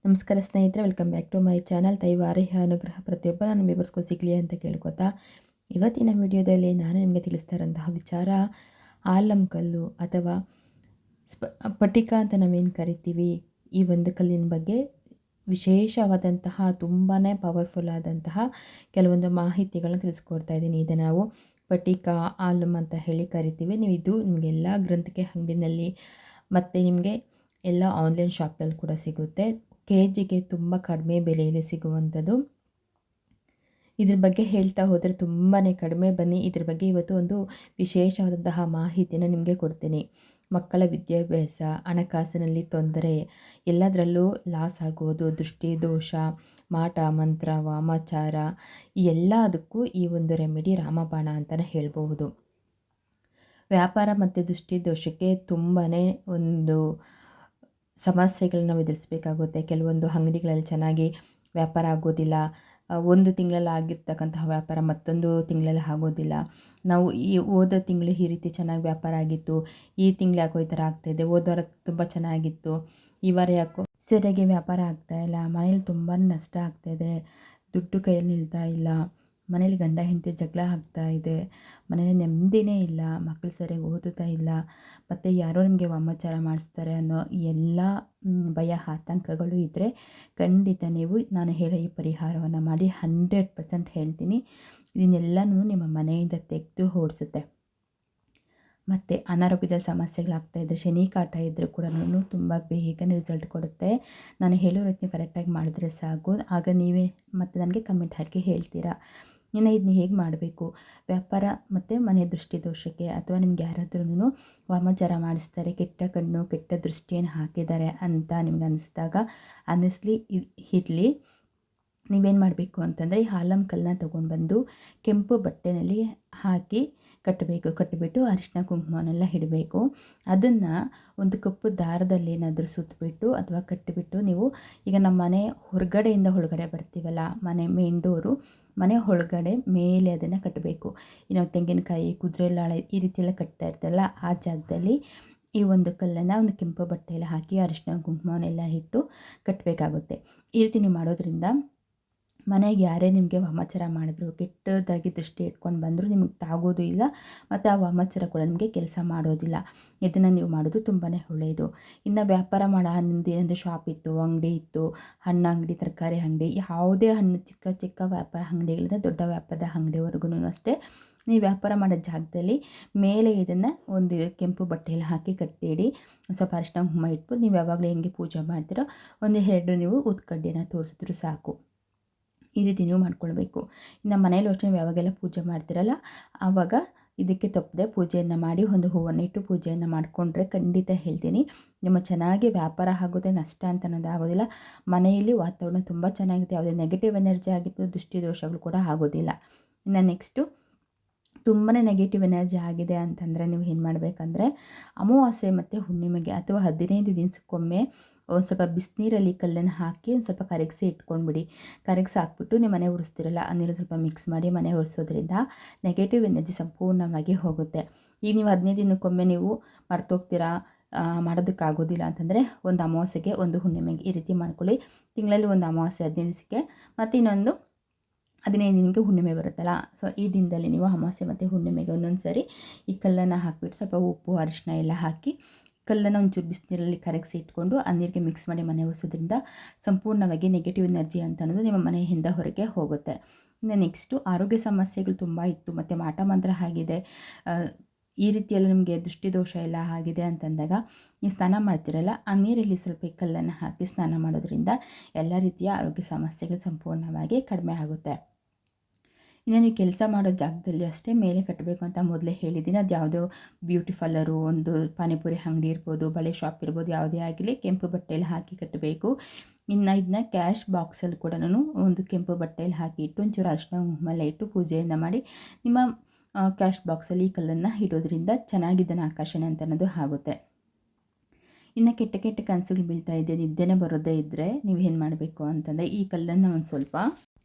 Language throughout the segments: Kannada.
ನಮಸ್ಕಾರ ಸ್ನೇಹಿತರೆ, welcome back to my channel. ದೈವಾರಿ ಅನುಗ್ರಹ ಪ್ರತಿಯೊಬ್ಬ ನಾನು ವಿವರಿಸ್ಕೊ ಸಿಗಲಿ ಅಂತ ಕೇಳ್ಕೊತಾ ಇವತ್ತಿನ ವಿಡಿಯೋದಲ್ಲಿ ನಾನು ನಿಮಗೆ ತಿಳಿಸ್ತಾ ಇರೋಂತಹ ವಿಚಾರ ಆಲಂ ಕಲ್ಲು ಅಥವಾ ಪಟಿಕ ಅಂತ ನಾವೇನು ಕರಿತೀವಿ. ಈ ಒಂದು ಕಲ್ಲಿನ ಬಗ್ಗೆ ವಿಶೇಷವಾದಂತಹ ತುಂಬಾ ಪವರ್ಫುಲ್ ಆದಂತಹ ಕೆಲವೊಂದು ಮಾಹಿತಿಗಳನ್ನ ತಿಳಿಸ್ಕೊಡ್ತಾ ಇದ್ದೀನಿ. ಇದನ್ನು ನಾವು ಪಟಿಕ ಆಲಂ ಅಂತ ಹೇಳಿ ಕರಿತೀವಿ. ನೀವು ಇದು ನಿಮಗೆಲ್ಲ ಗ್ರಂಥಿಕೆ ಅಂಗಡಿನಲ್ಲಿ ಮತ್ತು ನಿಮಗೆ ಎಲ್ಲ ಆನ್ಲೈನ್ ಶಾಪಲ್ಲಿ ಕೂಡ ಸಿಗುತ್ತೆ. ಕೆಜಿಗೆ ತುಂಬ ಕಡಿಮೆ ಬೆಲೆಯಲ್ಲಿ ಸಿಗುವಂಥದ್ದು. ಇದ್ರ ಬಗ್ಗೆ ಹೇಳ್ತಾ ಹೋದರೆ ತುಂಬಾ ಕಡಿಮೆ. ಬನ್ನಿ ಇದ್ರ ಬಗ್ಗೆ ಇವತ್ತು ಒಂದು ವಿಶೇಷವಾದಂತಹ ಮಾಹಿತಿನ ನಿಮಗೆ ಕೊಡ್ತೀನಿ. ಮಕ್ಕಳ ವಿದ್ಯಾಭ್ಯಾಸ, ಹಣಕಾಸಿನಲ್ಲಿ ತೊಂದರೆ, ಎಲ್ಲದರಲ್ಲೂ ಲಾಸ್ ಆಗುವುದು, ದೃಷ್ಟಿ ದೋಷ, ಮಾಟ ಮಂತ್ರ, ವಾಮಾಚಾರ, ಎಲ್ಲದಕ್ಕೂ ಈ ಒಂದು ರೆಮಿಡಿ ರಾಮಬಾಣ ಅಂತಲೇ ಹೇಳ್ಬಹುದು. ವ್ಯಾಪಾರ ಮತ್ತು ದೃಷ್ಟಿ ದೋಷಕ್ಕೆ ತುಂಬಾ ಒಂದು ಸಮಸ್ಯೆಗಳನ್ನ ನಾವು ಎದುರಿಸಬೇಕಾಗುತ್ತೆ. ಕೆಲವೊಂದು ಅಂಗಡಿಗಳಲ್ಲಿ ಚೆನ್ನಾಗಿ ವ್ಯಾಪಾರ ಆಗೋದಿಲ್ಲ. ಒಂದು ತಿಂಗಳಲ್ಲಿ ಆಗಿರ್ತಕ್ಕಂತಹ ವ್ಯಾಪಾರ ಮತ್ತೊಂದು ತಿಂಗಳಲ್ಲಿ ಆಗೋದಿಲ್ಲ. ನಾವು ಈ ಹೋದ ತಿಂಗಳು ಈ ರೀತಿ ಚೆನ್ನಾಗಿ ವ್ಯಾಪಾರ ಆಗಿತ್ತು, ಈ ತಿಂಗಳು ಯಾಕೋ ಈ ಥರ ಆಗ್ತಾಯಿದೆ, ಹೋದ ವಾರ ತುಂಬ ಚೆನ್ನಾಗಿತ್ತು, ಈ ವಾರ ಯಾಕೋ ಸರಿಯಾಗಿ ವ್ಯಾಪಾರ ಆಗ್ತಾಯಿಲ್ಲ, ಮನೇಲಿ ತುಂಬಾ ನಷ್ಟ ಆಗ್ತಾಯಿದೆ, ದುಡ್ಡು ಕೈಯಲ್ಲಿ ನಿಲ್ತಾ ಇಲ್ಲ, ಮನೇಲಿ ಗಂಡ ಹೆಂಡತಿ ಜಗಳ ಆಗ್ತಾ ಇದೆ, ಮನೇಲಿ ನೆಮ್ಮದಿನೇ ಇಲ್ಲ, ಮಕ್ಕಳು ಸರಿಯಾಗಿ ಓದುತ್ತಾ ಇಲ್ಲ, ಮತ್ತು ಯಾರೋ ನಿಮಗೆ ವಾಮಾಚಾರ ಮಾಡಿಸ್ತಾರೆ ಅನ್ನೋ ಎಲ್ಲ ಭಯ ಆತಂಕಗಳು ಇದ್ದರೆ ಖಂಡಿತ ನೀವು ನಾನು ಹೇಳೋ ಈ ಪರಿಹಾರವನ್ನು ಮಾಡಿ. 100% ಹೇಳ್ತೀನಿ, ಇದನ್ನೆಲ್ಲನೂ ನಿಮ್ಮ ಮನೆಯಿಂದ ತೆಗೆದು ಓಡಿಸುತ್ತೆ. ಮತ್ತು ಅನಾರೋಗ್ಯದ ಸಮಸ್ಯೆಗಳಾಗ್ತಾಯಿದ್ರೆ, ಶನಿ ಕಾಟ ಇದ್ದರೂ ಕೂಡ ತುಂಬ ಬೇಗನೆ ರಿಸಲ್ಟ್ ಕೊಡುತ್ತೆ. ನಾನು ಹೇಳೋ ರೀತಿ ಕರೆಕ್ಟಾಗಿ ಮಾಡಿದ್ರೆ ಸಾಕು. ಆಗ ನೀವೇ ಮತ್ತು ನನಗೆ ಕಮೆಂಟ್ ಹಾಕಿ ಹೇಳ್ತೀರಾ. ಇನ್ನು ಇದನ್ನ ಹೇಗೆ ಮಾಡಬೇಕು. ವ್ಯಾಪಾರ ಮತ್ತು ಮನೆ ದೃಷ್ಟಿ ದೋಷಕ್ಕೆ ಅಥವಾ ನಿಮ್ಗೆ ಯಾರಾದ್ರೂ ವಾಮಾಚಾರ ಮಾಡಿಸ್ತಾರೆ, ಕೆಟ್ಟ ಕಣ್ಣು ಕೆಟ್ಟ ದೃಷ್ಟಿಯನ್ನು ಹಾಕಿದ್ದಾರೆ ಅಂತ ನಿಮ್ಗೆ ಅನ್ನಿಸ್ಲಿ ಇರಲಿ, ನೀವೇನು ಮಾಡಬೇಕು ಅಂತಂದರೆ ಈ ಆಲಂ ಕಲ್ಲನ್ನ ತೊಗೊಂಡ್ಬಂದು ಕೆಂಪು ಬಟ್ಟೆಯಲ್ಲಿ ಹಾಕಿ ಕಟ್ಟಿಬಿಟ್ಟು ಅರಿಶಿನ ಕುಂಕುಮನೆಲ್ಲ ಇಡಬೇಕು. ಅದನ್ನು ಒಂದು ಕಪ್ಪು ದಾರದಲ್ಲಿ ಏನಾದರೂ ಸುತ್ತಬಿಟ್ಟು ಅಥವಾ ಕಟ್ಟಿಬಿಟ್ಟು, ನೀವು ಈಗ ನಮ್ಮ ಮನೆ ಹೊರಗಡೆಯಿಂದ ಒಳಗಡೆ ಬರ್ತೀವಲ್ಲ, ಮನೆ ಮೇನ್ ಡೋರು, ಮನೆ ಒಳಗಡೆ ಮೇಲೆ ಅದನ್ನು ಕಟ್ಟಬೇಕು. ನಾವು ತೆಂಗಿನಕಾಯಿ, ಕುದುರೆ ಲಾಳೆ ಈ ರೀತಿಯೆಲ್ಲ ಕಟ್ತಾ ಇರ್ತಲ್ಲ, ಆ ಜಾಗದಲ್ಲಿ ಈ ಒಂದು ಕಲ್ಲನ್ನು ಒಂದು ಕೆಂಪು ಬಟ್ಟೆಯಲ್ಲಿ ಹಾಕಿ ಅರಿಶಿನ ಕುಂಕುಮನೆಲ್ಲ ಇಟ್ಟು ಕಟ್ಟಬೇಕಾಗುತ್ತೆ. ಈ ರೀತಿ ನೀವು ಮಾಡೋದ್ರಿಂದ ಮನೆಗೆ ಯಾರೇ ನಿಮಗೆ ವಾಮಾಚಾರ ಮಾಡಿದ್ರು, ಕೆಟ್ಟದಾಗಿ ದೃಷ್ಟಿ ಇಟ್ಕೊಂಡು ಬಂದರೂ ನಿಮಗೆ ತಾಗೋದು ಇಲ್ಲ, ಮತ್ತು ಆ ವಾಮಾಚಾರ ಕೂಡ ನಿಮಗೆ ಕೆಲಸ ಮಾಡೋದಿಲ್ಲ. ಇದನ್ನು ನೀವು ಮಾಡೋದು ತುಂಬಾ ಒಳ್ಳೆಯದು. ಇನ್ನು ವ್ಯಾಪಾರ ಮಾಡೋ ನಿಮ್ಮದು ಏನಂದರೆ ಶಾಪ್ ಇತ್ತು, ಅಂಗಡಿ ಇತ್ತು, ಹಣ್ಣು ಅಂಗಡಿ, ತರಕಾರಿ ಅಂಗಡಿ, ಯಾವುದೇ ಹಣ್ಣು ಚಿಕ್ಕ ಚಿಕ್ಕ ವ್ಯಾಪಾರ ಅಂಗಡಿಗಳಿಂದ ದೊಡ್ಡ ವ್ಯಾಪಾರದ ಅಂಗಡಿವರೆಗೂ ಅಷ್ಟೇ, ನೀವು ವ್ಯಾಪಾರ ಮಾಡೋ ಜಾಗದಲ್ಲಿ ಮೇಲೆ ಇದನ್ನು ಒಂದು ಕೆಂಪು ಬಟ್ಟೆಯಲ್ಲಿ ಹಾಕಿ ಕಟ್ಟಿಡಿ. ಸ್ವಲ್ಪ ಅರಿಶಿನ ಕುಂಕುಮ ಇಟ್ಟು ನೀವು ಯಾವಾಗಲೂ ಹೆಂಗೆ ಪೂಜೆ ಮಾಡ್ತೀರೋ ಎರಡು ನೀವು ಉತ್ಕಡ್ಡಿನ ತೋರಿಸಿದ್ರು ಸಾಕು. ಈ ರೀತಿ ನೀವು ಮಾಡ್ಕೊಳ್ಬೇಕು. ಇನ್ನು ಮನೇಲಿ ಅಷ್ಟೇ ನೀವು ಯಾವಾಗೆಲ್ಲ ಪೂಜೆ ಮಾಡ್ತೀರಲ್ಲ, ಆವಾಗ ಇದಕ್ಕೆ ತಪ್ಪದೆ ಪೂಜೆಯನ್ನು ಮಾಡಿ ಒಂದು ಹೂವನ್ನು ಇಟ್ಟು ಪೂಜೆಯನ್ನು ಮಾಡಿಕೊಂಡ್ರೆ ಖಂಡಿತ ಹೇಳ್ತೀನಿ ನಿಮ್ಮ ಚೆನ್ನಾಗಿ ವ್ಯಾಪಾರ ಆಗೋದೇ, ನಷ್ಟ ಅಂತ ಅನ್ನೋದು ಆಗೋದಿಲ್ಲ. ಮನೆಯಲ್ಲಿ ವಾತಾವರಣ ತುಂಬ ಚೆನ್ನಾಗಿದೆ, ಯಾವುದೇ ನೆಗೆಟಿವ್ ಎನರ್ಜಿ ಆಗಿತ್ತು, ದೃಷ್ಟಿ ದೋಷಗಳು ಕೂಡ ಆಗೋದಿಲ್ಲ. ಇನ್ನು ನೆಕ್ಸ್ಟು ತುಂಬಾ ನೆಗೆಟಿವ್ ಎನರ್ಜಿ ಆಗಿದೆ ಅಂತಂದರೆ ನೀವು ಏನು ಮಾಡಬೇಕಂದ್ರೆ, ಅಮಾವಾಸ್ಯೆ ಮತ್ತು ಹುಣ್ಣಿಮೆಗೆ ಅಥವಾ 15 ದಿವಸಕ್ಕೊಮ್ಮೆ ಒಂದು ಸ್ವಲ್ಪ ಬಿಸಿನೀರಲ್ಲಿ ಕಲ್ಲನ್ನು ಹಾಕಿ ಒಂದು ಸ್ವಲ್ಪ ಕರಗಿಸಿ ಇಟ್ಕೊಂಡ್ಬಿಡಿ. ಕರಗಿಸಿ ಹಾಕ್ಬಿಟ್ಟು ನೀವು ಮನೆ ಒರೆಸ್ತಿರಲ್ಲ, ಆ ನೀರು ಸ್ವಲ್ಪ ಮಿಕ್ಸ್ ಮಾಡಿ ಮನೆ ಒರೆಸೋದ್ರಿಂದ ನೆಗೆಟಿವ್ ಎನರ್ಜಿ ಸಂಪೂರ್ಣವಾಗಿ ಹೋಗುತ್ತೆ. ಈಗ ನೀವು 15 ದಿನಕ್ಕೊಮ್ಮೆ ನೀವು ಮರ್ತೋಗ್ತೀರಾ, ಮಾಡೋದಕ್ಕಾಗೋದಿಲ್ಲ ಅಂತಂದರೆ ಒಂದು ಅಮಾವಾಸ್ಯೆಗೆ ಒಂದು ಹುಣ್ಣಿಮೆಗೆ ಈ ರೀತಿ ಮಾಡ್ಕೊಳ್ಳಿ. ತಿಂಗಳಲ್ಲಿ ಒಂದು ಅಮಾವಾಸ್ಯೆ 15 ದಿವಸಕ್ಕೆ, ಮತ್ತು ಇನ್ನೊಂದು 15 ದಿನಕ್ಕೆ ಹುಣ್ಣಿಮೆ ಬರುತ್ತಲ್ಲ, ಸೊ ಈ ದಿನದಲ್ಲಿ ನೀವು ಅಮಾವಾಸ್ಯೆ ಮತ್ತು ಹುಣ್ಣಿಮೆಗೆ ಒಂದೊಂದು ಸರಿ ಈ ಕಲ್ಲನ್ನು ಹಾಕಿಬಿಟ್ಟು ಸ್ವಲ್ಪ ಉಪ್ಪು ಅರಿಶಿನ ಎಲ್ಲ ಹಾಕಿ ಕಲ್ಲನ್ನು ಒಂಚೂರು ಬಿಸಿನೀರಲ್ಲಿ ಕರಗಿಸಿ ಇಟ್ಕೊಂಡು ಆ ನೀರಿಗೆ ಮಿಕ್ಸ್ ಮಾಡಿ ಮನೆ ಒರೆಸೋದ್ರಿಂದ ಸಂಪೂರ್ಣವಾಗಿ ನೆಗೆಟಿವ್ ಎನರ್ಜಿ ಅಂತ ಅನ್ನೋದು ನಿಮ್ಮ ಮನೆಯಿಂದ ಹೊರಗೆ ಹೋಗುತ್ತೆ. ಇನ್ನು ನೆಕ್ಸ್ಟು ಆರೋಗ್ಯ ಸಮಸ್ಯೆಗಳು ತುಂಬ ಇತ್ತು ಮತ್ತು ಮಾಟ ಮಂತ್ರ ಆಗಿದೆ, ಈ ರೀತಿಯೆಲ್ಲ ನಿಮಗೆ ದೃಷ್ಟಿದೋಷ ಎಲ್ಲ ಆಗಿದೆ ಅಂತಂದಾಗ ನೀವು ಸ್ನಾನ ಮಾಡ್ತೀರಲ್ಲ, ಆ ನೀರಲ್ಲಿ ಸ್ವಲ್ಪ ಈ ಕಲ್ಲನ್ನು ಹಾಕಿ ಸ್ನಾನ ಮಾಡೋದ್ರಿಂದ ಎಲ್ಲ ರೀತಿಯ ಆರೋಗ್ಯ ಸಮಸ್ಯೆಗಳು ಸಂಪೂರ್ಣವಾಗಿ ಕಡಿಮೆ ಆಗುತ್ತೆ. ಇನ್ನು ನೀವು ಕೆಲಸ ಮಾಡೋ ಜಾಗದಲ್ಲಿ ಅಷ್ಟೇ ಮೇಲೆ ಕಟ್ಟಬೇಕು ಅಂತ ಮೊದಲೇ ಹೇಳಿದ್ದೀನಿ. ಅದು ಯಾವುದೋ ಬ್ಯೂಟಿ ಪಾರ್ಲರು, ಒಂದು ಪಾನಿಪುರಿ ಅಂಗಡಿ ಇರ್ಬೋದು, ಬಳೆ ಶಾಪ್ ಇರ್ಬೋದು, ಯಾವುದೇ ಆಗಲಿ ಕೆಂಪು ಬಟ್ಟೆಯಲ್ಲಿ ಹಾಕಿ ಕಟ್ಟಬೇಕು. ಇನ್ನು ಇದನ್ನ ಕ್ಯಾಶ್ ಬಾಕ್ಸಲ್ಲಿ ಕೂಡ ಒಂದು ಕೆಂಪು ಬಟ್ಟೆಯಲ್ಲಿ ಹಾಕಿ ಇಟ್ಟು ಒಂಚೂರು ಅರಿಶಿನ ಕುಂಕುಮ ಇಟ್ಟು ಪೂಜೆಯನ್ನು ಮಾಡಿ ನಿಮ್ಮ ಕ್ಯಾಶ್ ಬಾಕ್ಸಲ್ಲಿ ಈ ಕಲ್ಲನ್ನು ಇಡೋದ್ರಿಂದ ಚೆನ್ನಾಗಿದ್ದನ್ನು ಆಕರ್ಷಣೆ ಅಂತ ಅನ್ನೋದು ಆಗುತ್ತೆ. ಇನ್ನು ಕೆಟ್ಟ ಕೆಟ್ಟ ಕನಸುಗಳು ಬೀಳ್ತಾ ಇದೆ, ನಿದ್ದೆನೇ ಬರೋದೇ ಇದ್ದರೆ ನೀವು ಏನು ಮಾಡಬೇಕು ಅಂತಂದರೆ, ಈ ಕಲ್ಲನ್ನು ಒಂದು ಸ್ವಲ್ಪ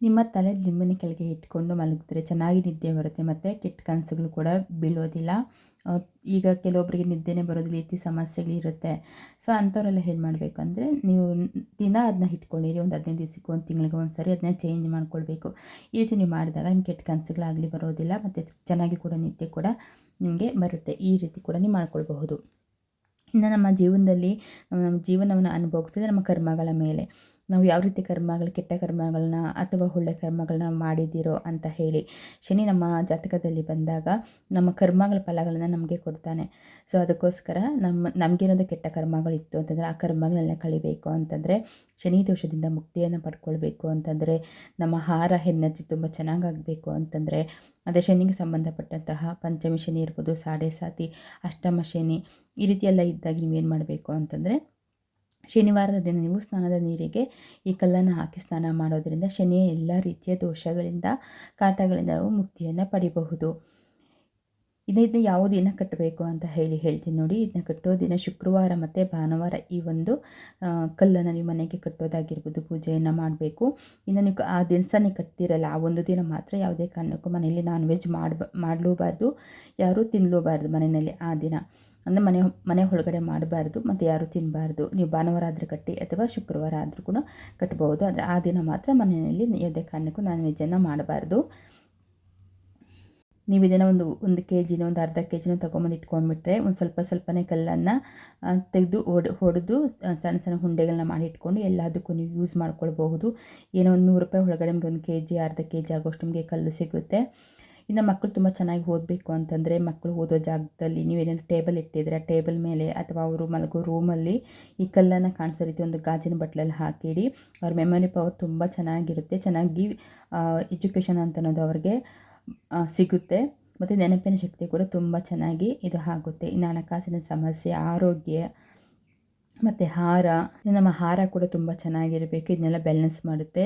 ನಿಮ್ಮ ತಲೆ ದಿಂಬಿನ ಕೆಳಗೆ ಇಟ್ಕೊಂಡು ಮಲಗಿದ್ರೆ ಚೆನ್ನಾಗಿ ನಿದ್ದೆ ಬರುತ್ತೆ ಮತ್ತು ಕೆಟ್ಟ ಕನಸುಗಳು ಕೂಡ ಬೀಳೋದಿಲ್ಲ. ಈಗ ಕೆಲವೊಬ್ಬರಿಗೆ ನಿದ್ದೆನೇ ಬರೋದಿಲ್ಲ, ಈ ರೀತಿ ಸಮಸ್ಯೆಗಳಿರುತ್ತೆ. ಸೊ ಅಂಥವರೆಲ್ಲ ಏನು ಮಾಡಬೇಕು ಅಂದರೆ, ನೀವು ದಿನ ಅದನ್ನ ಇಟ್ಕೊಂಡಿರಿ. ಒಂದು 15 ದಿವಸಕ್ಕೆ, ಒಂದು ತಿಂಗಳಿಗೆ ಒಂದು ಸಾರಿ ಅದನ್ನ ಚೇಂಜ್ ಮಾಡ್ಕೊಳ್ಬೇಕು. ಈ ರೀತಿ ನೀವು ಮಾಡಿದಾಗ ನಿಮ್ಗೆ ಕೆಟ್ಟ ಕನಸುಗಳಾಗಲಿ ಬರೋದಿಲ್ಲ, ಮತ್ತು ಚೆನ್ನಾಗಿ ಕೂಡ ನಿದ್ದೆ ಕೂಡ ನಿಮಗೆ ಬರುತ್ತೆ. ಈ ರೀತಿ ಕೂಡ ನೀವು ಮಾಡ್ಕೊಳ್ಬಹುದು. ಇನ್ನು ನಮ್ಮ ಜೀವನದಲ್ಲಿ ನಮ್ಮ ಜೀವನವನ್ನು ಅನುಭವಿಸಿದ್ರೆ ನಮ್ಮ ಕರ್ಮಗಳ ಮೇಲೆ, ನಾವು ಯಾವ ರೀತಿ ಕರ್ಮಗಳು, ಕೆಟ್ಟ ಕರ್ಮಗಳನ್ನ ಅಥವಾ ಒಳ್ಳೆ ಕರ್ಮಗಳನ್ನ ಮಾಡಿದ್ದೀರೋ ಅಂತ ಹೇಳಿ ಶನಿ ನಮ್ಮ ಜಾತಕದಲ್ಲಿ ಬಂದಾಗ ನಮ್ಮ ಕರ್ಮಗಳ ಫಲಗಳನ್ನು ನಮಗೆ ಕೊಡ್ತಾನೆ. ಸೊ ಅದಕ್ಕೋಸ್ಕರ ನಮಗೇನಾದರೂ ಕೆಟ್ಟ ಕರ್ಮಗಳಿತ್ತು ಅಂತಂದರೆ ಆ ಕರ್ಮಗಳನ್ನೆಲ್ಲ ಕಳಿಬೇಕು ಅಂತಂದರೆ, ಶನಿ ದೋಷದಿಂದ ಮುಕ್ತಿಯನ್ನು ಪಡ್ಕೊಳ್ಬೇಕು ಅಂತಂದರೆ, ನಮ್ಮ ಆಹಾರ ಎನರ್ಜಿ ತುಂಬ ಚೆನ್ನಾಗಾಗಬೇಕು ಅಂತಂದರೆ, ಅದೇ ಶನಿಗೆ ಸಂಬಂಧಪಟ್ಟಂತಹ ಪಂಚಮಿ ಶನಿ ಇರ್ಬೋದು, ಸಾಡೆ ಸಾತಿ, ಅಷ್ಟಮ ಶನಿ, ಈ ರೀತಿ ಎಲ್ಲ ಇದ್ದಾಗ ನೀವೇನು ಮಾಡಬೇಕು ಅಂತಂದರೆ, ಶನಿವಾರದ ದಿನ ನೀವು ಸ್ನಾನದ ನೀರಿಗೆ ಈ ಕಲ್ಲನ್ನು ಹಾಕಿ ಸ್ನಾನ ಮಾಡೋದರಿಂದ ಶನಿಯ ಎಲ್ಲ ರೀತಿಯ ದೋಷಗಳಿಂದ, ಕಾಟಗಳಿಂದ ನಾವು ಮುಕ್ತಿಯನ್ನು ಪಡಿಬಹುದು. ಇದನ್ನು ಯಾವ ದಿನ ಕಟ್ಟಬೇಕು ಅಂತ ಹೇಳ್ತೀನಿ ನೋಡಿ. ಇದನ್ನ ಕಟ್ಟೋ ದಿನ ಶುಕ್ರವಾರ ಮತ್ತು ಭಾನುವಾರ, ಈ ಒಂದು ಕಲ್ಲನ್ನು ನೀವು ಮನೆಗೆ ಕಟ್ಟೋದಾಗಿರ್ಬೋದು, ಪೂಜೆಯನ್ನು ಮಾಡಬೇಕು. ಇನ್ನು ನೀವು ಆ ದಿವಸ ಕಟ್ತಿರಲ್ಲ, ಆ ಒಂದು ದಿನ ಮಾತ್ರ ಯಾವುದೇ ಕಾರಣಕ್ಕೂ ಮನೆಯಲ್ಲಿ ನಾನ್ ವೆಜ್ ಮಾಡಲೂಬಾರ್ದು, ಯಾರೂ ತಿನ್ನಲೂಬಾರ್ದು ಮನೆಯಲ್ಲಿ ಆ ದಿನ. ಅಂದರೆ ಮನೆ ಒಳಗಡೆ ಮಾಡಬಾರ್ದು ಮತ್ತು ಯಾರೂ ತಿನ್ನಬಾರ್ದು. ನೀವು ಭಾನುವಾರ ಆದರೆ ಕಟ್ಟಿ ಅಥವಾ ಶುಕ್ರವಾರ ಆದರೂ ಕೂಡ ಕಟ್ಬೋದು. ಆದರೆ ಆ ದಿನ ಮಾತ್ರ ಮನೆಯಲ್ಲಿ ಯಾವುದೇ ಕಾರಣಕ್ಕೂ ನಾನ್ ವೆಜ್ಜನ್ನು ಮಾಡಬಾರ್ದು. ನೀವು ಇದನ್ನು ಒಂದು ಕೆ ಜಿನ, ಒಂದು ಅರ್ಧ ಕೆ ಜಿನ ತೊಗೊಂಬಂದು ಇಟ್ಕೊಂಡ್ಬಿಟ್ರೆ, ಒಂದು ಸ್ವಲ್ಪನೇ ಕಲ್ಲನ್ನು ತೆಗೆದು ಹೊಡೆದು ಸಣ್ಣ ಸಣ್ಣ ಉಂಡೆಗಳನ್ನ ಮಾಡಿ ಇಟ್ಕೊಂಡು ಎಲ್ಲದಕ್ಕೂ ನೀವು ಯೂಸ್ ಮಾಡ್ಕೊಳ್ಬಹುದು. ಏನೋ ಒಂದು ₹100 ಒಳಗಡೆ ನಿಮಗೆ 1 ಕೆ ಜಿ, ಅರ್ಧ ಕೆ ಜಿ ಆಗೋಷ್ಟು ನಿಮಗೆ ಕಲ್ಲು ಸಿಗುತ್ತೆ. ಇನ್ನು ಮಕ್ಕಳು ತುಂಬ ಚೆನ್ನಾಗಿ ಓದಬೇಕು ಅಂತಂದರೆ, ಮಕ್ಕಳು ಓದೋ ಜಾಗದಲ್ಲಿ ನೀವೇನಾದ್ರು ಟೇಬಲ್ ಇಟ್ಟಿದ್ರೆ, ಟೇಬಲ್ ಮೇಲೆ ಅಥವಾ ಅವರು ಮಲಗೋ ರೂಮಲ್ಲಿ ಈ ಕಲ್ಲನ್ನು ಕಾಣಿಸೋ ರೀತಿ ಒಂದು ಗಾಜಿನ ಬಟ್ಲಲ್ಲಿ ಹಾಕಿಡಿ. ಅವ್ರ ಮೆಮೊರಿ ಪವರ್ ತುಂಬ ಚೆನ್ನಾಗಿರುತ್ತೆ, ಚೆನ್ನಾಗಿ ಎಜುಕೇಷನ್ ಅಂತ ಅನ್ನೋದು ಅವ್ರಿಗೆ ಸಿಗುತ್ತೆ. ಮತ್ತು ನೆನಪಿನ ಶಕ್ತಿ ಕೂಡ ತುಂಬ ಚೆನ್ನಾಗಿ ಇದು ಆಗುತ್ತೆ. ಇನ್ನು ಹಣಕಾಸಿನ ಸಮಸ್ಯೆ, ಆರೋಗ್ಯ ಮತ್ತು ನಮ್ಮ ಆಹಾರ ಕೂಡ ತುಂಬ ಚೆನ್ನಾಗಿರಬೇಕು. ಇದನ್ನೆಲ್ಲ ಬ್ಯಾಲೆನ್ಸ್ ಮಾಡುತ್ತೆ.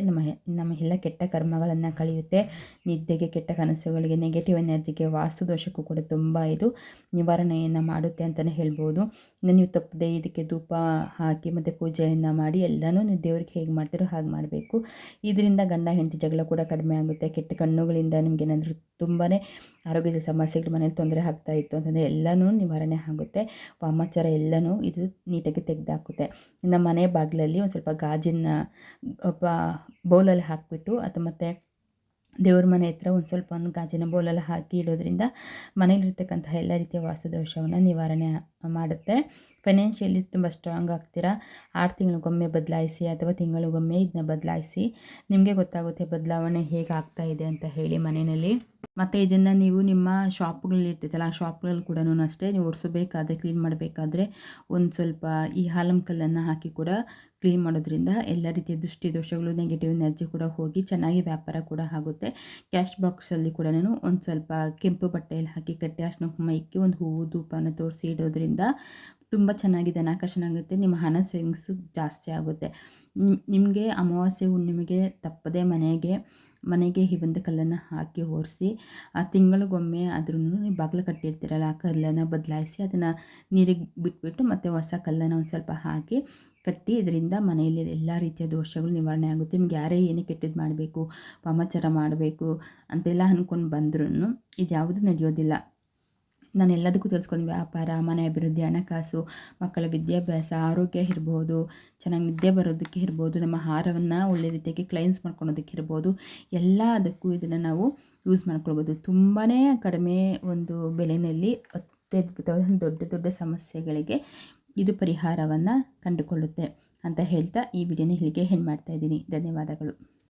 ನಮ್ಮ ಎಲ್ಲ ಕೆಟ್ಟ ಕರ್ಮಗಳನ್ನು ಕಳೆಯುತ್ತೆ. ನಿದ್ದೆಗೆ, ಕೆಟ್ಟ ಕನಸುಗಳಿಗೆ, ನೆಗೆಟಿವ್ ಎನರ್ಜಿಗೆ, ವಾಸ್ತು ದೋಷಕ್ಕೂ ಕೂಡ ತುಂಬ ಇದು ನಿವಾರಣೆಯನ್ನು ಮಾಡುತ್ತೆ ಅಂತಲೇ ಹೇಳ್ಬೋದು. ಇನ್ನು ನೀವು ತಪ್ಪದೆ ಇದಕ್ಕೆ ಧೂಪ ಹಾಕಿ ಮತ್ತು ಪೂಜೆಯನ್ನು ಮಾಡಿ ಎಲ್ಲನೂ ನೀವು ದೇವ್ರಿಗೆ ಹೇಗೆ ಮಾಡ್ತೀರೋ ಹಾಗೆ ಮಾಡಬೇಕು. ಇದರಿಂದ ಗಂಡ ಹೆಂಡತಿ ಜಗಳ ಕೂಡ ಕಡಿಮೆ ಆಗುತ್ತೆ. ಕೆಟ್ಟ ಕಣ್ಣುಗಳಿಂದ ನಿಮಗೇನಾದರೂ ತುಂಬಾ ಆರೋಗ್ಯದ ಸಮಸ್ಯೆಗಳು, ಮನೇಲಿ ತೊಂದರೆ ಆಗ್ತಾಯಿತ್ತು ಅಂತಂದರೆ ಎಲ್ಲನೂ ನಿವಾರಣೆ ಆಗುತ್ತೆ. ವಾಮಾಚಾರ ಎಲ್ಲನೂ ಇದು ನೀಟಾಗಿ ತೆಗೆದಾಕುತ್ತೆ. ಇನ್ನು ಮನೆ ಬಾಗಿಲಲ್ಲಿ ಒಂದು ಸ್ವಲ್ಪ ಗಾಜಿನ ಬೌಲಲ್ಲಿ ಹಾಕಿಬಿಟ್ಟು, ಅಥವಾ ಮತ್ತು ದೇವ್ರ ಮನೆ ಹತ್ರ ಒಂದು ಗಾಜಿನ ಬೌಲಲ್ಲಿ ಹಾಕಿ ಇಡೋದ್ರಿಂದ ಮನೇಲಿರ್ತಕ್ಕಂತಹ ಎಲ್ಲ ರೀತಿಯ ವಾಸ್ತುದೋಷವನ್ನು ನಿವಾರಣೆ ಮಾಡುತ್ತೆ. ಫೈನಾನ್ಷಿಯಲಿ ತುಂಬ ಸ್ಟ್ರಾಂಗ್ ಆಗ್ತೀರಾ. 6 ತಿಂಗಳಿಗೊಮ್ಮೆ ಬದಲಾಯಿಸಿ ಅಥವಾ ತಿಂಗಳಿಗೊಮ್ಮೆ ಇದನ್ನ ಬದಲಾಯಿಸಿ. ನಿಮಗೆ ಗೊತ್ತಾಗುತ್ತೆ ಬದಲಾವಣೆ ಹೇಗೆ ಆಗ್ತಾ ಇದೆ ಅಂತ ಹೇಳಿ ಮನೆಯಲ್ಲಿ. ಮತ್ತು ಇದನ್ನು ನೀವು ನಿಮ್ಮ ಶಾಪ್ಗಳಲ್ಲಿ ಇರ್ತಿತ್ತಲ್ಲ, ಆ ಶಾಪ್ಗಳಲ್ಲಿ ಕೂಡ ಅಷ್ಟೇ, ನೀವು ಒರೆಸಬೇಕಾದ್ರೆ, ಕ್ಲೀನ್ ಮಾಡಬೇಕಾದ್ರೆ ಒಂದು ಸ್ವಲ್ಪ ಈ ಹಾಲಮ್ ಕಲ್ಲನ್ನು ಹಾಕಿ ಕೂಡ ಕ್ಲೀನ್ ಮಾಡೋದ್ರಿಂದ ಎಲ್ಲ ರೀತಿಯ ದೃಷ್ಟಿ ದೋಷಗಳು, ನೆಗೆಟಿವ್ ಎನರ್ಜಿ ಕೂಡ ಹೋಗಿ ಚೆನ್ನಾಗಿ ವ್ಯಾಪಾರ ಕೂಡ ಆಗುತ್ತೆ. ಕ್ಯಾಶ್ ಬಾಕ್ಸಲ್ಲಿ ಕೂಡ ಒಂದು ಸ್ವಲ್ಪ ಕೆಂಪು ಬಟ್ಟೆಯಲ್ಲಿ ಹಾಕಿ ಕಟ್ಟಿ ಅರ್ಶಿನ ಕುಂಕುಮ ಇಕ್ಕಿ ಒಂದು ಹೂವು ಧೂಪನ ತೋರಿಸಿ ಇಡೋದ್ರಿಂದ ತುಂಬ ಚೆನ್ನಾಗಿ ಧನಾಕರ್ಷಣೆ ಆಗುತ್ತೆ. ನಿಮ್ಮ ಹಣ ಸೇವಿಂಗ್ಸು ಜಾಸ್ತಿ ಆಗುತ್ತೆ. ನಿಮಗೆ ಅಮಾವಾಸ್ಯೆ ಹುಣ್ಣಿಮೆಗೆ ತಪ್ಪದೆ ಮನೆಗೆ ಈ ಒಂದು ಕಲ್ಲನ್ನು ಹಾಕಿ ಒರೆಸಿ, ಆ ತಿಂಗಳಿಗೊಮ್ಮೆ ಆದ್ರೂ ನೀವು ಬಾಗಿಲು ಕಟ್ಟಿರ್ತೀರಲ್ಲ, ಆ ಕಲ್ಲನ್ನು ಬದಲಾಯಿಸಿ ಅದನ್ನು ನೀರಿಗೆ ಬಿಟ್ಬಿಟ್ಟು ಮತ್ತೆ ಹೊಸ ಕಲ್ಲನ್ನು ಒಂದು ಸ್ವಲ್ಪ ಹಾಕಿ ಕಟ್ಟಿ. ಇದರಿಂದ ಮನೆಯಲ್ಲಿ ಎಲ್ಲ ರೀತಿಯ ದೋಷಗಳು ನಿವಾರಣೆ ಆಗುತ್ತೆ. ನಿಮ್ಗೆ ಯಾರೇ ಏನೇ ಕೆಟ್ಟದ್ದು ಮಾಡಬೇಕು, ವಾಮಾಚಾರ ಮಾಡಬೇಕು ಅಂತೆಲ್ಲ ಅಂದ್ಕೊಂಡು ಬಂದ್ರೂ ಇದು ಯಾವುದೂ ನಡೆಯೋದಿಲ್ಲ. ನಾನು ಎಲ್ಲದಕ್ಕೂ ತಿಳಿಸ್ಕೊಂಡು, ವ್ಯಾಪಾರ, ಮನೆ ಅಭಿವೃದ್ಧಿ, ಹಣಕಾಸು, ಮಕ್ಕಳ ವಿದ್ಯಾಭ್ಯಾಸ, ಆರೋಗ್ಯ ಇರ್ಬೋದು, ಚೆನ್ನಾಗಿ ನಿದ್ದೆ ಬರೋದಕ್ಕೆ ಇರ್ಬೋದು, ನಮ್ಮ ಆಹಾರವನ್ನು ಒಳ್ಳೆ ರೀತಿಯಾಗಿ ಕ್ಲೈನ್ಸ್ ಮಾಡ್ಕೊಳೋದಕ್ಕೆ ಇರ್ಬೋದು, ಎಲ್ಲದಕ್ಕೂ ಇದನ್ನು ನಾವು ಯೂಸ್ ಮಾಡ್ಕೊಳ್ಬೋದು. ತುಂಬಾ ಕಡಿಮೆ ಒಂದು ಬೆಲೆಯಲ್ಲಿ ಅತ್ಯದ್ಭುತವಾದ ದೊಡ್ಡ ದೊಡ್ಡ ಸಮಸ್ಯೆಗಳಿಗೆ ಇದು ಪರಿಹಾರವನ್ನು ಕಂಡುಕೊಳ್ಳುತ್ತೆ ಅಂತ ಹೇಳ್ತಾ ಈ ವಿಡಿಯೋನ ಇಲ್ಲಿಗೆ ಎಂಡ್ ಮಾಡ್ತಾಯಿದ್ದೀನಿ. ಧನ್ಯವಾದಗಳು.